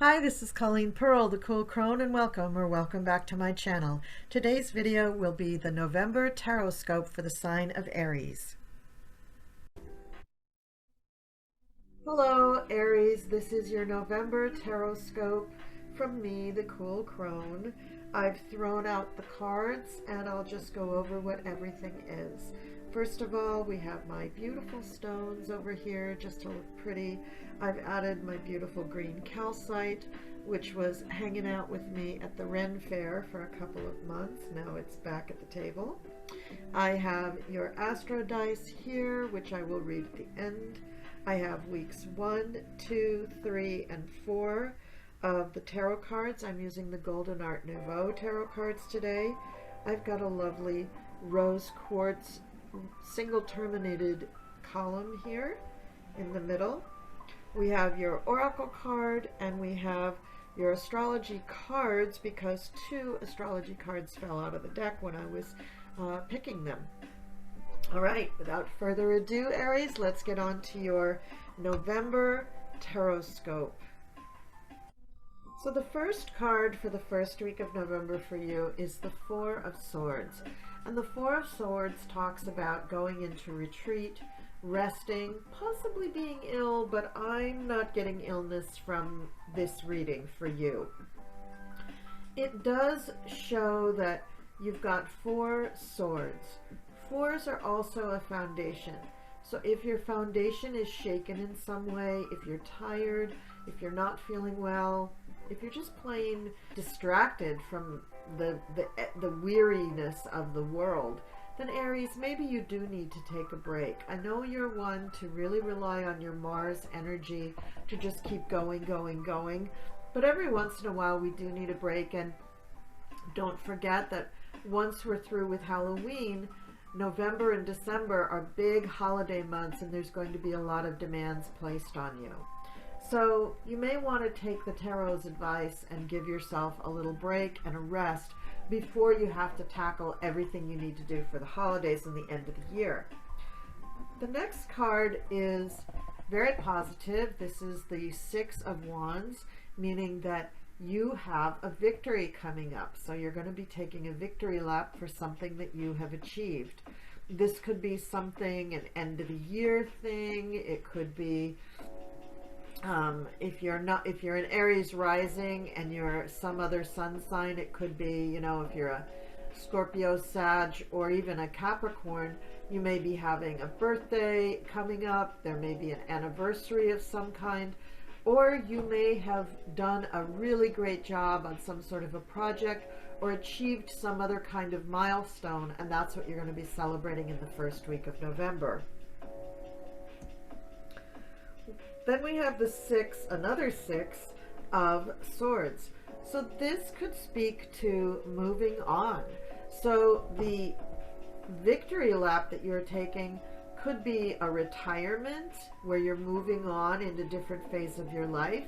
Hi, this is Colleen Pearl, the Cool Crone, and welcome back to my channel. Today's video will be the November tarot scope for the sign of Aries. Hello, Aries. This is your November tarot scope from me, the Cool Crone. I've thrown out the cards and I'll just go over what everything is. First of all, we have my beautiful stones over here just to look pretty. I've added my beautiful green calcite, which was hanging out with me at the Ren Fair for a couple of months. Now it's back at the table. I have your Astro dice here, which I will read at the end. I have weeks 1, 2, 3, and 4 of the tarot cards. I'm using the Golden Art Nouveau tarot cards today. I've got a lovely rose quartz single terminated column here in the middle. We have your oracle card and we have your astrology cards because 2 astrology cards fell out of the deck when I was picking them. All right, without further ado, Aries, let's get on to your November tarot scope. So the first card for the first week of November for you is the Four of Swords. And the Four of Swords talks about going into retreat, resting, possibly being ill, but I'm not getting illness from this reading for you. It does show that you've got 4 swords. 4s are also a foundation. So if your foundation is shaken in some way, if you're tired, if you're not feeling well, if you're just plain distracted from the weariness of the world, then Aries, maybe you do need to take a break. I know you're one to really rely on your Mars energy to just keep going, but every once in a while we do need a break. And don't forget that once we're through with Halloween, November and December are big holiday months and there's going to be a lot of demands placed on you. So you may want to take the tarot's advice and give yourself a little break and a rest before you have to tackle everything you need to do for the holidays and the end of the year. The next card is very positive. This is the 6 of Wands, meaning that you have a victory coming up. So you're going to be taking a victory lap for something that you have achieved. This could be something, an end of the year thing. It could be if you're an Aries rising and you're some other sun sign, it could be, you know, if you're a Scorpio, Sag, or even a Capricorn, you may be having a birthday coming up. There may be an anniversary of some kind, or you may have done a really great job on some sort of a project or achieved some other kind of milestone, and that's what you're going to be celebrating in the first week of November. Then we have the 6, another 6 of Swords. So this could speak to moving on. So the victory lap that you're taking could be a retirement where you're moving on in a different phase of your life.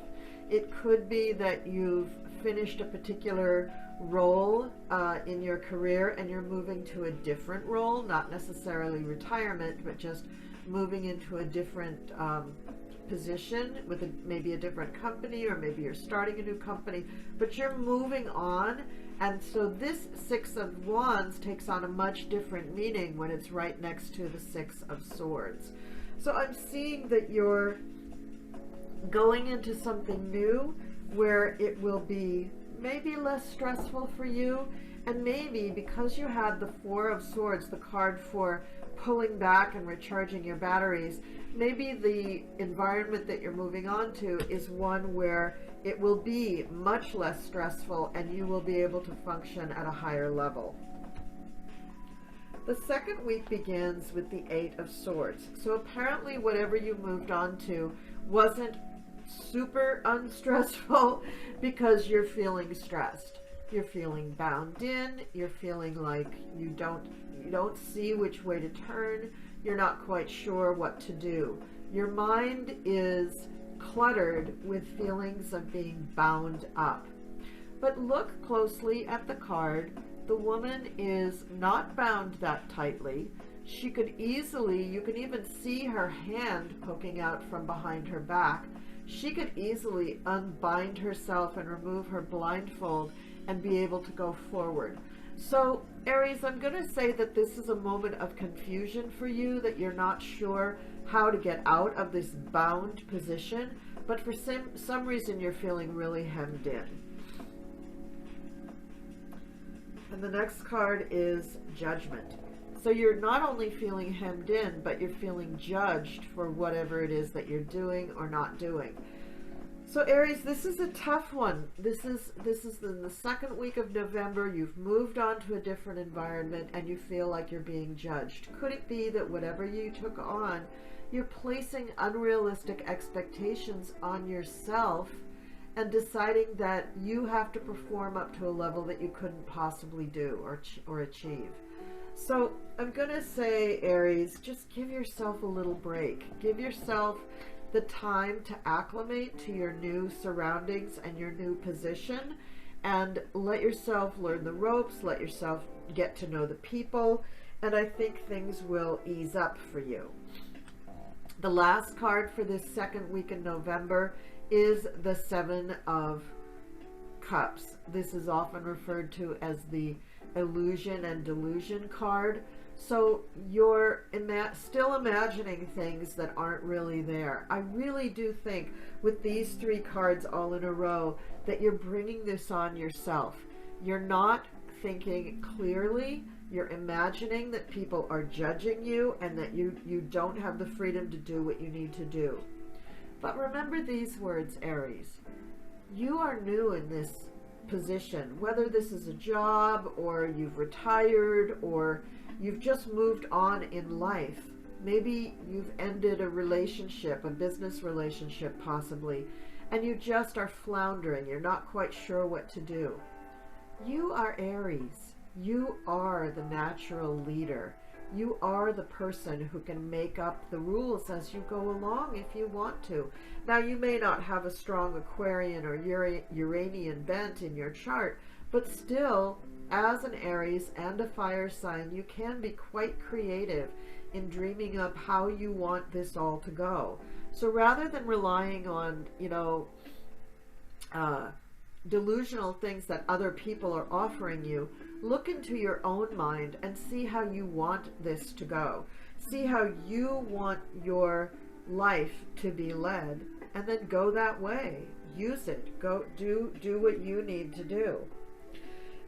It could be that you've finished a particular role in your career and you're moving to a different role, not necessarily retirement, but just moving into a different position with maybe a different company, or maybe you're starting a new company, but you're moving on. And so this 6 of Wands takes on a much different meaning when it's right next to the 6 of Swords. So I'm seeing that you're going into something new where it will be maybe less stressful for you, and maybe because you had the 4 of Swords, the card for pulling back and recharging your batteries, maybe the environment that you're moving on to is one where it will be much less stressful and you will be able to function at a higher level. The second week begins with the 8 of Swords. So apparently whatever you moved on to wasn't super unstressful because you're feeling stressed. You're feeling bound in, you're feeling like you don't see which way to turn, you're not quite sure what to do. Your mind is cluttered with feelings of being bound up. But look closely at the card. The woman is not bound that tightly. she could easily, you can even see her hand poking out from behind her back. She could easily unbind herself and remove her blindfold and be able to go forward. So Aries, I'm going to say that this is a moment of confusion for you, that you're not sure how to get out of this bound position, but for some reason you're feeling really hemmed in. And the next card is Judgment. So you're not only feeling hemmed in, but you're feeling judged for whatever it is that you're doing or not doing. So Aries, this is a tough one. This is in the second week of November. You've moved on to a different environment and you feel like you're being judged. Could it be that whatever you took on, you're placing unrealistic expectations on yourself and deciding that you have to perform up to a level that you couldn't possibly do or achieve? So I'm going to say, Aries, just give yourself a little break. Give yourself the time to acclimate to your new surroundings and your new position, and let yourself learn the ropes, let yourself get to know the people, and I think things will ease up for you. The last card for this second week in November is the Seven of Cups. This is often referred to as the illusion and delusion card. So you're still imagining things that aren't really there. I really do think with these three cards all in a row that you're bringing this on yourself. You're not thinking clearly. You're imagining that people are judging you and that you don't have the freedom to do what you need to do. But remember these words, Aries. You are new in this position, whether this is a job or you've retired or you've just moved on in life. Maybe you've ended a relationship, a business relationship possibly, and you just are floundering. You're not quite sure what to do. You are Aries. You are the natural leader. You are the person who can make up the rules as you go along if you want to. Now, you may not have a strong Aquarian or Uranian bent in your chart, but still, as an Aries and a fire sign, you can be quite creative in dreaming up how you want this all to go. So rather than relying on, delusional things that other people are offering you, look into your own mind and see how you want this to go. See how you want your life to be led, and then go that way. Use it. Go do what you need to do.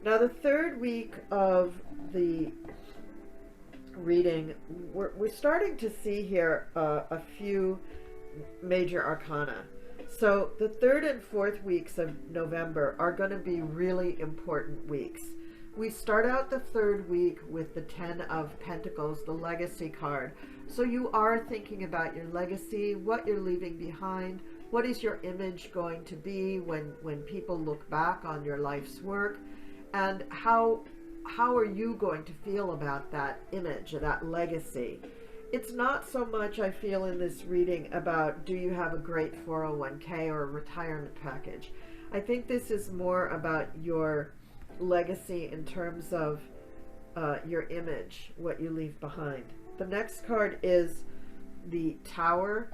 Now, the third week of the reading, we're starting to see here a few major arcana. So the third and fourth weeks of November are going to be really important weeks. We start out the third week with the 10 of Pentacles, the legacy card. So you are thinking about your legacy, what you're leaving behind, what is your image going to be when people look back on your life's work, and how are you going to feel about that image, that legacy. It's not so much, I feel, in this reading about do you have a great 401k or a retirement package. I think this is more about your legacy in terms of your image, what you leave behind. The next card is the Tower,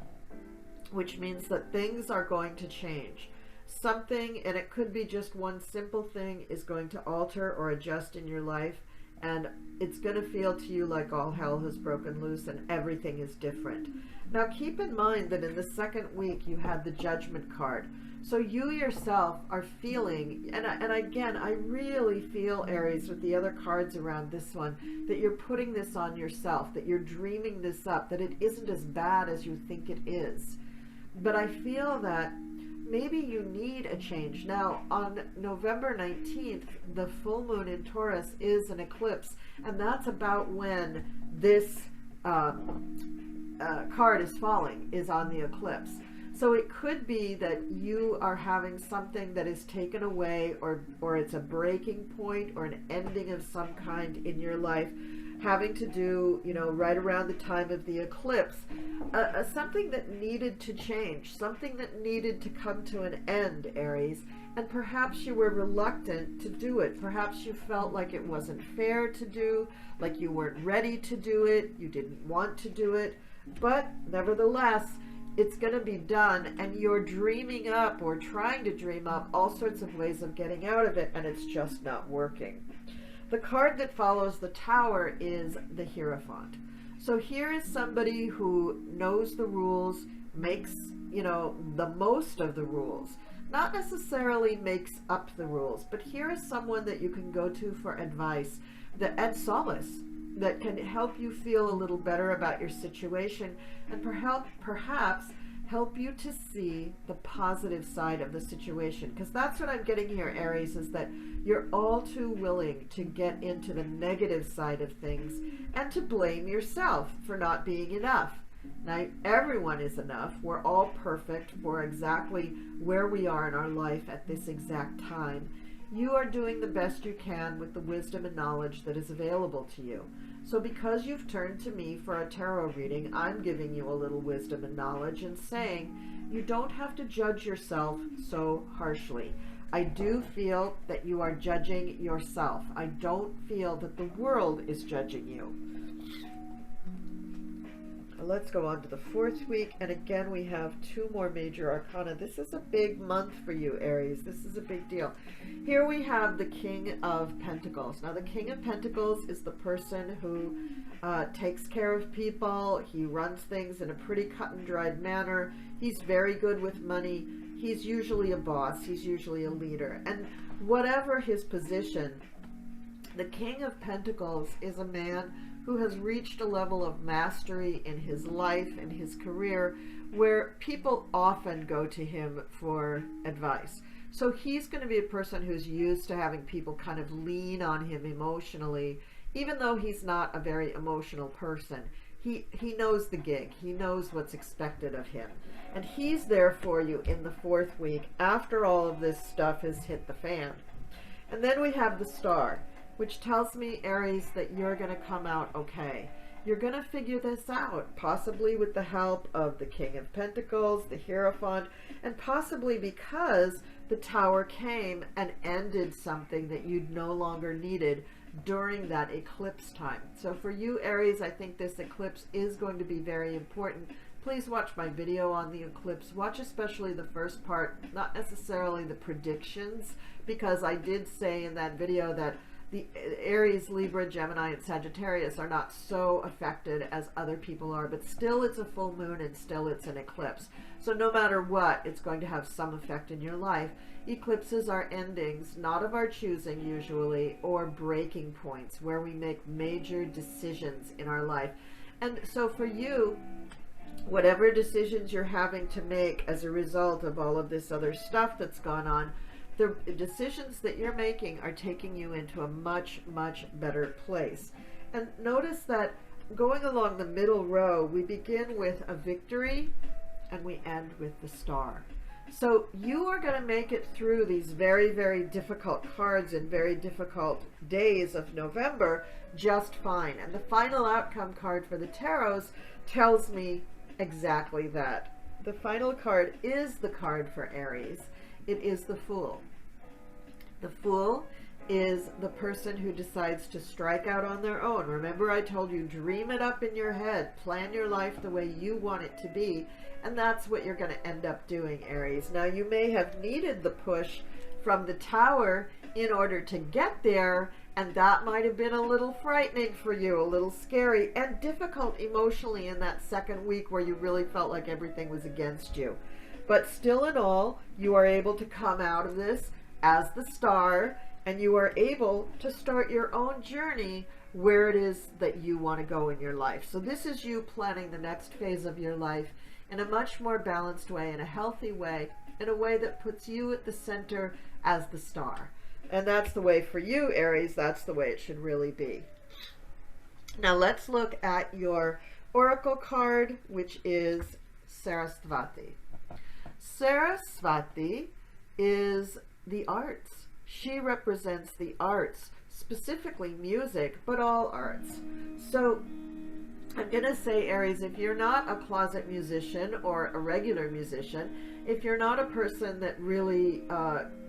which means that things are going to change. Something, and it could be just one simple thing, is going to alter or adjust in your life, and it's going to feel to you like all hell has broken loose and everything is different. Now keep in mind that in the second week you had the Judgment card. So you yourself are feeling, and again, I really feel, Aries, with the other cards around this one, that you're putting this on yourself, that you're dreaming this up, that it isn't as bad as you think it is. But I feel that maybe you need a change. Now, on November 19th, the full moon in Taurus is an eclipse, and that's about when this card is falling, is on the eclipse. So it could be that you are having something that is taken away, or it's a breaking point or an ending of some kind in your life, having to do, right around the time of the eclipse, something that needed to change, something that needed to come to an end, Aries. and perhaps you were reluctant to do it. Perhaps you felt like it wasn't fair to do, like you weren't ready to do it, you didn't want to do it, but nevertheless, it's going to be done, and you're dreaming up or trying to dream up all sorts of ways of getting out of it, and it's just not working. The card that follows the Tower is the Hierophant. So here is somebody who knows the rules, makes, the most of the rules. Not necessarily makes up the rules, but here is someone that you can go to for advice and solace that can help you feel a little better about your situation, and perhaps help you to see the positive side of the situation. Because that's what I'm getting here, Aries, is that you're all too willing to get into the negative side of things and to blame yourself for not being enough. Now, everyone is enough. We're all perfect for exactly where we are in our life at this exact time. You are doing the best you can with the wisdom and knowledge that is available to you. So because you've turned to me for a tarot reading, I'm giving you a little wisdom and knowledge and saying you don't have to judge yourself so harshly. I do feel that you are judging yourself. I don't feel that the world is judging you. Let's go on to the fourth week, and again we have two more major arcana. This is a big month for you, Aries. This is a big deal. Here we have the King of Pentacles. Now the King of Pentacles is the person who takes care of people. He runs things in a pretty cut and dried manner. He's very good with money. He's usually a boss. He's usually a leader. And whatever his position, the King of Pentacles is a man who has reached a level of mastery in his life and his career where people often go to him for advice. So he's going to be a person who's used to having people kind of lean on him emotionally, even though he's not a very emotional person. He knows the gig. He knows what's expected of him. And he's there for you in the fourth week after all of this stuff has hit the fan. And then we have the Star, which tells me, Aries, that you're going to come out okay. You're going to figure this out, possibly with the help of the King of Pentacles, the Hierophant, and possibly because the Tower came and ended something that you no longer needed during that eclipse time. So for you, Aries, I think this eclipse is going to be very important. Please watch my video on the eclipse. Watch especially the first part, not necessarily the predictions, because I did say in that video that the Aries, Libra, Gemini, and Sagittarius are not so affected as other people are, but still it's a full moon and still it's an eclipse. So no matter what, it's going to have some effect in your life. Eclipses are endings, not of our choosing usually, or breaking points where we make major decisions in our life. And so for you, whatever decisions you're having to make as a result of all of this other stuff that's gone on, the decisions that you're making are taking you into a much, much better place. And notice that going along the middle row, we begin with a victory and we end with the Star. So you are going to make it through these very, very difficult cards and very difficult days of November just fine. And the final outcome card for the tarots tells me exactly that. The final card is the card for Aries. It is the Fool. The Fool is the person who decides to strike out on their own. Remember, I told you, dream it up in your head, plan your life the way you want it to be, and that's what you're going to end up doing, Aries. Now, you may have needed the push from the Tower in order to get there, and that might have been a little frightening for you, a little scary, and difficult emotionally in that second week where you really felt like everything was against you. But still in all, you are able to come out of this as the Star, and you are able to start your own journey where it is that you want to go in your life. So this is you planning the next phase of your life in a much more balanced way, in a healthy way, in a way that puts you at the center as the Star. And that's the way for you, Aries. That's the way it should really be. Now let's look at your oracle card, which is Saraswati. Saraswati is the arts. She represents the arts, specifically music, but all arts. So I'm going to say, Aries, if you're not a closet musician or a regular musician, if you're not a person that really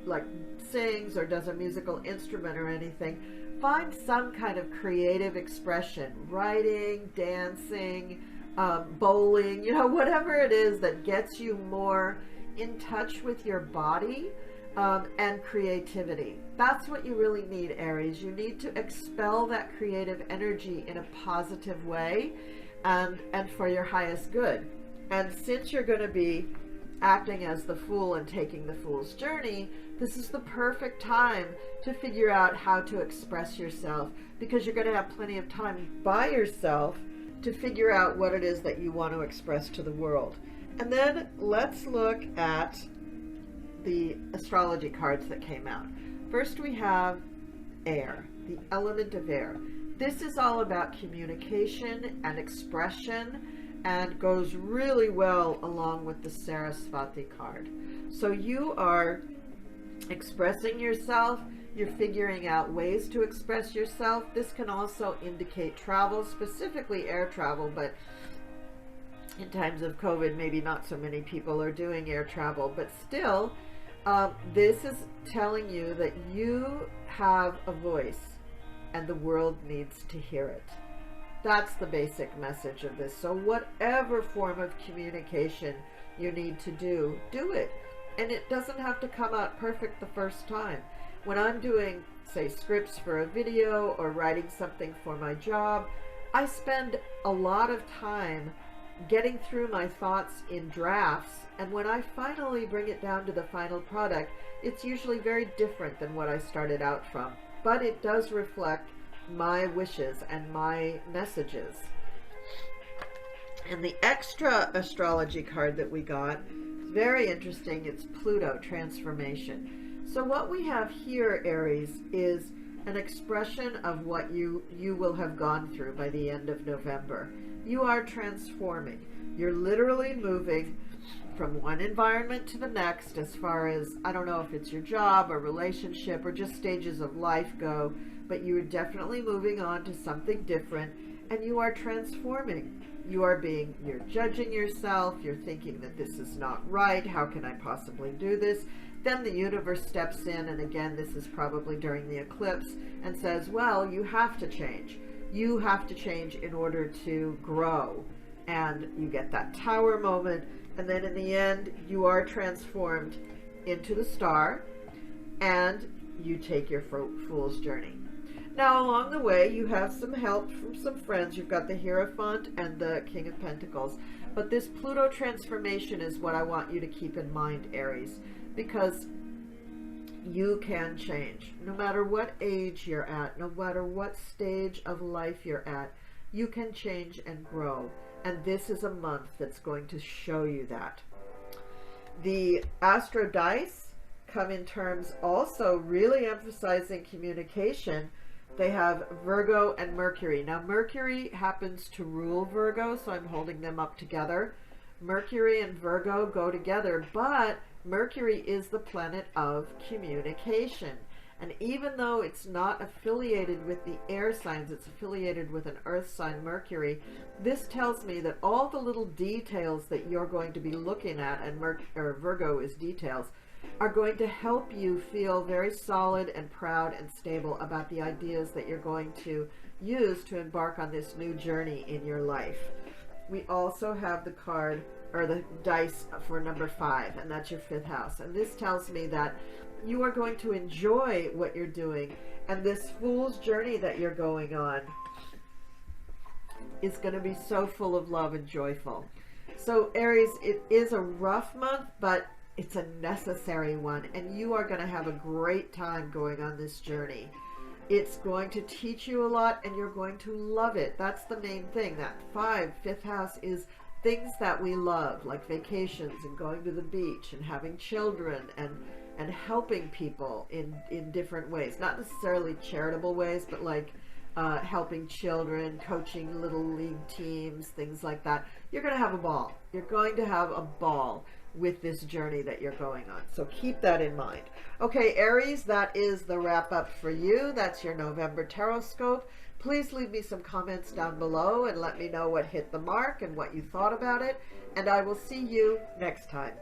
like sings or does a musical instrument or anything, find some kind of creative expression, writing, dancing, bowling, you know, whatever it is that gets you more in touch with your body and creativity. That's what you really need, Aries. You need to expel that creative energy in a positive way and for your highest good. And since you're going to be acting as the Fool and taking the Fool's journey, this is the perfect time to figure out how to express yourself, because you're going to have plenty of time by yourself to figure out what it is that you want to express to the world. And then let's look at the astrology cards that came out. First we have air, the element of air. This is all about communication and expression and goes really well along with the Saraswati card. So you are expressing yourself, you're figuring out ways to express yourself. This can also indicate travel, specifically air travel, but in times of COVID, maybe not so many people are doing air travel, but still, this is telling you that you have a voice and the world needs to hear it. That's the basic message of this. So whatever form of communication you need to do, do it. And it doesn't have to come out perfect the first time. When I'm doing, say, scripts for a video or writing something for my job, I spend a lot of time getting through my thoughts in drafts, and when I finally bring it down to the final product, it's usually very different than what I started out from, but it does reflect my wishes and my messages. And the extra astrology card that we got is very interesting. It's Pluto Transformation. So what we have here, Aries, is an expression of what you will have gone through by the end of November. You are transforming. You're literally moving from one environment to the next as far as, I don't know if it's your job or relationship or just stages of life go, but you are definitely moving on to something different, and you are transforming. You're judging yourself, you're thinking that this is not right, how can I possibly do this? Then the universe steps in, and again, this is probably during the eclipse, and says, well, you have to change. You have to change in order to grow. And you get that tower moment, and then in the end, you are transformed into the star, and you take your Fool's journey. Now, along the way, you have some help from some friends. You've got the Hierophant and the King of Pentacles. But this Pluto transformation is what I want you to keep in mind, Aries, because you can change. No matter what age you're at, no matter what stage of life you're at, you can change and grow. And this is a month that's going to show you that. The Astro Dice come in terms also really emphasizing communication. They have Virgo and Mercury. Now, Mercury happens to rule Virgo, so I'm holding them up together. Mercury and Virgo go together, but Mercury is the planet of communication. And even though it's not affiliated with the air signs, it's affiliated with an earth sign, Mercury, this tells me that all the little details that you're going to be looking at, and Virgo is details, are going to help you feel very solid and proud and stable about the ideas that you're going to use to embark on this new journey in your life. We also have the card, or the dice, for number 5, and that's your 5th house. And this tells me that you are going to enjoy what you're doing, and this Fool's journey that you're going on is going to be so full of love and joyful. So Aries, it is a rough month, but it's a necessary one, and you are going to have a great time going on this journey. It's going to teach you a lot, and you're going to love it. That's the main thing. That 5th house, is things that we love, like vacations and going to the beach and having children and helping people in different ways. Not necessarily charitable ways, but like helping children, coaching little league teams, things like that. You're going to have a ball. You're going to have a ball. with this journey that you're going on. So keep that in mind. Okay, Aries, that is the wrap up for you. That's your November Taroscope. Please leave me some comments down below and let me know what hit the mark and what you thought about it. And I will see you next time.